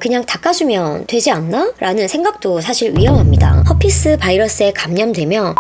그냥 닦아주면 되지 않나? 라는 생각도 사실 위험합니다. 허피스 바이러스에 감염되면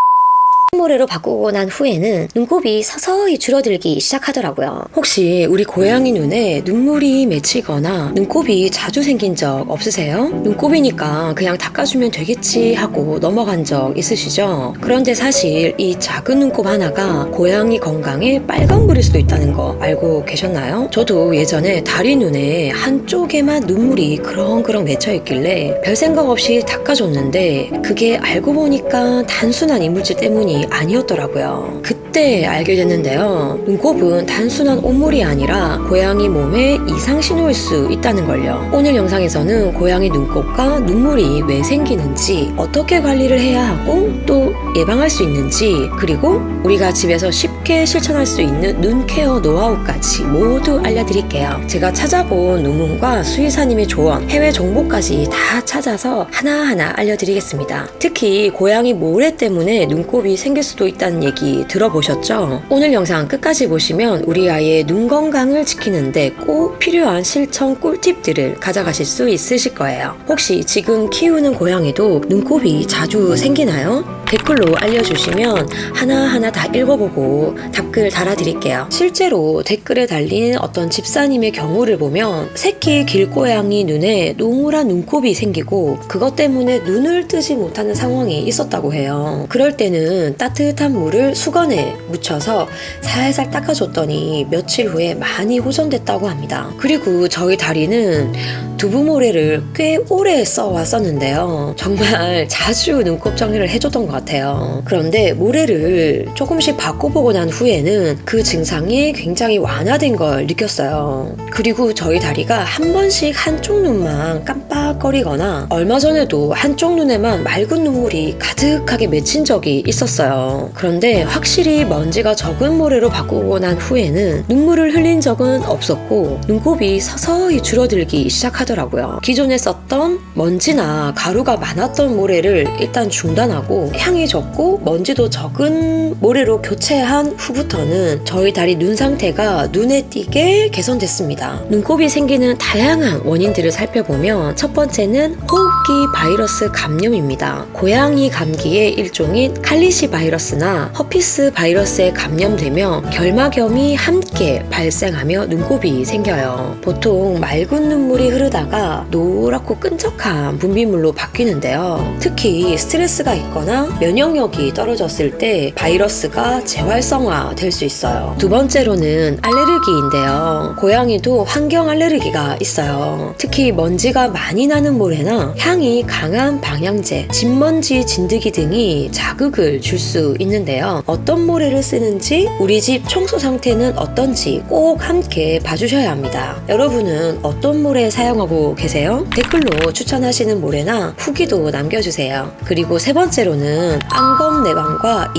모래로 바꾸고 난 후에는 눈곱이 서서히 줄어들기 시작하더라고요. 혹시 우리 고양이 눈에 눈물이 맺히거나 눈곱이 자주 생긴 적 없으세요? 눈곱이니까 그냥 닦아주면 되겠지 하고 넘어간 적 있으시죠? 그런데 사실 이 작은 눈곱 하나가 고양이 건강에 빨간불일 수도 있다는 거 알고 계셨나요? 저도 예전에 다리 눈에 한쪽에만 눈물이 그렁그렁 맺혀 있길래 별 생각 없이 닦아줬는데 그게 알고 보니까 단순한 이물질 때문이 아니었더라고요. 그때 알게 됐는데요. 눈곱은 단순한 온물이 아니라 고양이 몸에 이상 신호일 수 있다는 걸요. 오늘 영상에서는 고양이 눈곱과 눈물이 왜 생기는지, 어떻게 관리를 해야 하고 또 예방할 수 있는지, 그리고 우리가 집에서 쉽게 실천할 수 있는 눈 케어 노하우까지 모두 알려드릴게요. 제가 찾아본 논문과 수의사님의 조언, 해외 정보까지 다 찾아서 하나하나 알려드리겠습니다. 특히 고양이 모래 때문에 눈곱이 생길 수도 있다는 얘기 들어보셨죠? 오늘 영상 끝까지 보시면 우리 아이의 눈 건강을 지키는데 꼭 필요한 실천 꿀팁들을 가져가실 수 있으실 거예요. 혹시 지금 키우는 고양이도 눈곱이 자주 생기나요? 댓글로 알려주시면 하나하나 다 읽어보고 답글 달아드릴게요. 실제로 댓글에 달린 어떤 집사님의 경우를 보면 새끼 길고양이 눈에 노란 눈곱이 생기고 그것 때문에 눈을 뜨지 못하는 상황이 있었다고 해요. 그럴 때는 따뜻한 물을 수건에 묻혀서 살살 닦아줬더니 며칠 후에 많이 호전됐다고 합니다. 그리고 저희 다리는 두부모래를 꽤 오래 써왔었는데요. 정말 자주 눈곱 정리를 해줬던 것 같아요. 그런데 모래를 조금씩 바꿔보고 난 후에는 그 증상이 굉장히 완화된 걸 느꼈어요. 그리고 저희 다리가 한 번씩 한쪽 눈만 깜빡거리거나 얼마 전에도 한쪽 눈에만 맑은 눈물이 가득하게 맺힌 적이 있었어요. 그런데 확실히 먼지가 적은 모래로 바꾸고 난 후에는 눈물을 흘린 적은 없었고 눈곱이 서서히 줄어들기 시작하더라고요. 기존에 썼던 먼지나 가루가 많았던 모래를 일단 중단하고 향이 적고 먼지도 적은 모래로 교체한 후부터는 저희 다리 눈 상태가 눈에 띄게 개선됐습니다. 눈곱이 생기는 다양한 원인들을 살펴보면 첫 번째는 호흡기 바이러스 감염입니다. 고양이 감기의 일종인 칼리시 바이러스나 허피스 바이러스에 감염되며 결막염이 함께 발생하며 눈곱이 생겨요. 보통 맑은 눈물이 흐르다가 노랗고 끈적한 분비물로 바뀌는데요. 특히 스트레스가 있거나 면역력이 떨어졌을 때 바이러스가 재활성화 될 수 있어요. 두 번째로는 알레르기인데요. 고양이도 환경 알레르기가 있어요. 특히 먼지가 많이 나는 모래나 향이 강한 방향제, 진먼지 진드기 등이 자극을 줄 수 있는데요. 어떤 모래를 쓰는지, 우리 집 청소 상태는 어떤지 꼭 함께 봐주셔야 합니다. 여러분은 어떤 모래 사용하고 계세요? 댓글로 추천하시는 모래나 후기도 남겨주세요. 그리고 세 번째로는 안검 내방과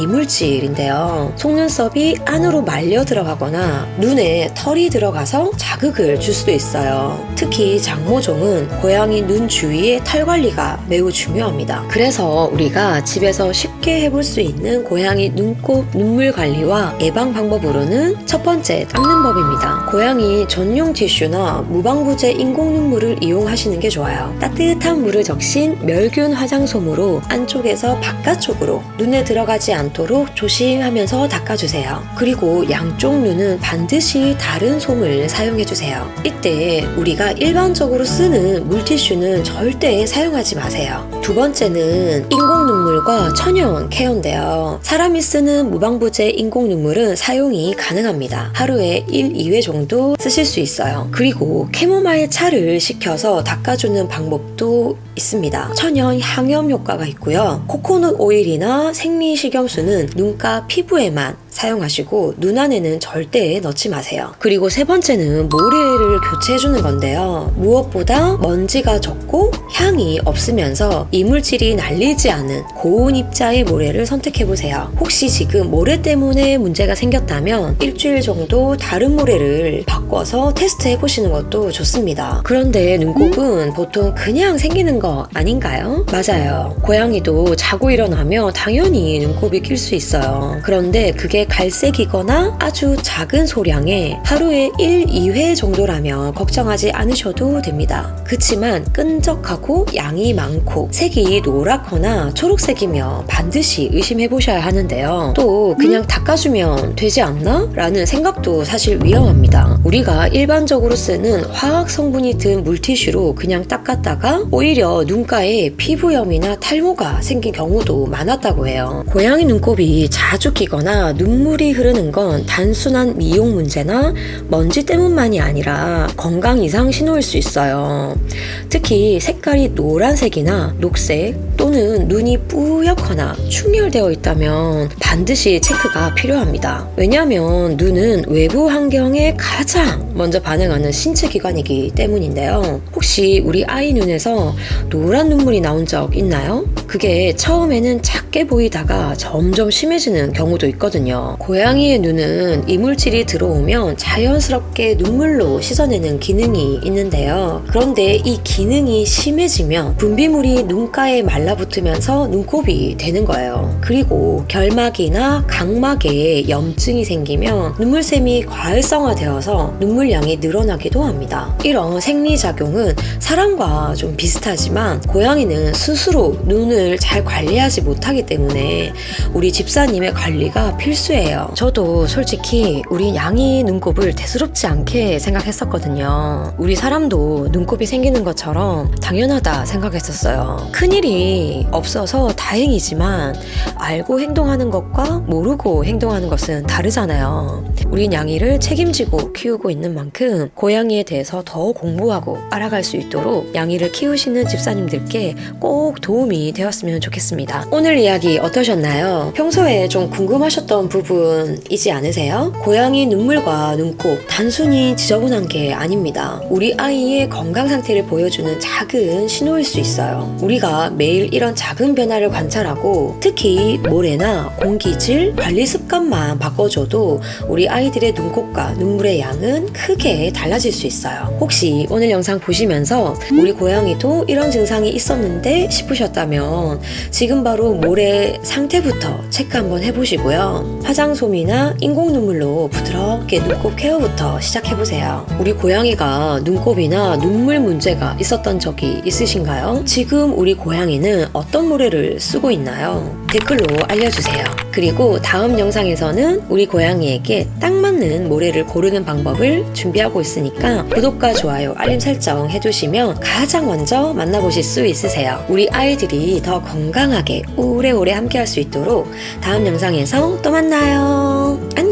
이물질인데요. 속눈썹이 안으로 말려 들어가거나 눈에 털이 들어가서 자극을 줄 수도 있어요. 특히 장모종은 고양이 눈 주위의 털 관리가 매우 중요합니다. 그래서 우리가 집에서 쉽게 해볼 수 있는 고양이 눈곱 눈물 관리와 예방 방법으로는 첫 번째, 닦는 법입니다. 고양이 전용 티슈나 무방부제 인공 눈물을 이용하시는 게 좋아요. 따뜻한 물을 적신 멸균 화장솜으로 안쪽에서 바깥쪽으로 눈에 들어가지 않도록 조심하면서 닦아주세요. 그리고 양쪽 눈은 반드시 다른 솜을 사용해주세요. 이때 우리가 일반적으로 쓰는 물티슈는 절대 사용하지 마세요. 두 번째는 인공 눈물과 천연 케어인데요. 사람이 쓰는 무방부제 인공 눈물은 사용이 가능합니다. 하루에 1, 2회 정도 쓰실 수 있어요. 그리고 캐모마일 차를 식혀서 닦아주는 방법도 있습니다. 천연 항염 효과가 있고요. 코코넛 오일이나 생리식염수는 눈가 피부에만 사용하시고 눈 안에는 절대 넣지 마세요. 그리고 세 번째는 모래를 교체해주는 건데요. 무엇보다 먼지가 적고 향이 없으면서 이물질이 날리지 않은 고운 입자의 모래를 선택해보세요. 혹시 지금 모래 때문에 문제가 생겼다면 일주일 정도 다른 모래를 바꿔서 테스트해보시는 것도 좋습니다. 그런데 눈곱은 보통 그냥 생기는 거 아닌가요? 맞아요. 고양이도 자고 일어나며 당연히 눈곱이 낄 수 있어요. 그런데 그게 갈색이거나 아주 작은 소량의 하루에 1, 2회 정도라면 걱정하지 않으셔도 됩니다. 그치만 끈적하고 양이 많고 색이 노랗거나 초록색이면 반드시 의심해보셔야 하는데요. 또 그냥 닦아주면 되지 않나? 라는 생각도 사실 위험합니다. 우리가 일반적으로 쓰는 화학 성분이 든 물티슈로 그냥 닦았다가 오히려 눈가에 피부염이나 탈모가 생긴 경우도 많았다고 해요. 고양이 눈곱이 자주 끼거나 눈물이 흐르는 건 단순한 미용 문제나 먼지 때문만이 아니라 건강 이상 신호일 수 있어요. 특히 색깔이 노란색이나 녹색 또는 눈이 뿌옇거나 충혈되어 있다면 반드시 체크가 필요합니다. 왜냐하면 눈은 외부 환경에 가장 먼저 반응하는 신체 기관이기 때문인데요. 혹시 우리 아이 눈에서 노란 눈물이 나온 적 있나요? 그게 처음에는 작게 보이다가 점점 심해지는 경우도 있거든요. 고양이의 눈은 이물질이 들어오면 자연스럽게 눈물로 씻어내는 기능이 있는데요. 그런데 이 기능이 심해지면 분비물이 눈가에 말라붙으면서 눈곱이 되는 거예요. 그리고 결막이나 각막에 염증이 생기면 눈물샘이 과활성화되어서 눈물량이 늘어나기도 합니다. 이런 생리작용은 사람과 좀 비슷하지만 고양이는 스스로 눈을 잘 관리하지 못하기 때문에 우리 집사님의 관리가 필수예요. 저도 솔직히 우리 양이 눈곱을 대수롭지 않게 생각했었거든요. 우리 사람도 눈곱이 생기는 것처럼 당연하다 생각했었어요. 큰일이 없어서 다행이지만 알고 행동하는 것과 모르고 행동하는 것은 다르잖아요. 우린 양이를 책임지고 키우고 있는 만큼 고양이에 대해서 더 공부하고 알아갈 수 있도록 양이를 키우시는 집사님들께 꼭 도움이 되었으면 좋겠습니다. 오늘 이야기 어떠셨나요? 평소에 좀 궁금하셨던 부분이지 않으세요? 고양이 눈물과 눈곱 단순히 지저분한 게 아닙니다. 우리 아이의 건강 상태를 보여주는 작은 신호일 수 있어요. 우리가 매일 이런 작은 변화를 관찰하고 특히 모래나 공기질, 관리 습관만 바꿔줘도 우리 아이들의 눈곱과 눈물의 양은 크게 달라질 수 있어요. 혹시 오늘 영상 보시면서 우리 고양이도 이런 증상이 있었는데 싶으셨다면 지금 바로 모래 상태부터 체크 한번 해보시고요. 화장솜이나 인공 눈물로 부드럽게 눈곱 케어부터 시작해보세요. 우리 고양이가 눈곱이나 눈물 문제가 있었던 적이 있으신가요? 지금 우리 고양이는 어떤 모래를 쓰고 있나요? 댓글로 알려주세요. 그리고 다음 영상에서는 우리 고양이에게 딱 맞는 모래를 고르는 방법을 준비하고 있으니까 구독과 좋아요, 알림 설정 해두시면 가장 먼저 만나보실 수 있으세요. 우리 아이들이 더 건강하게 오래오래 함께 할 수 있도록 다음 영상에서 또 만나요. 안녕.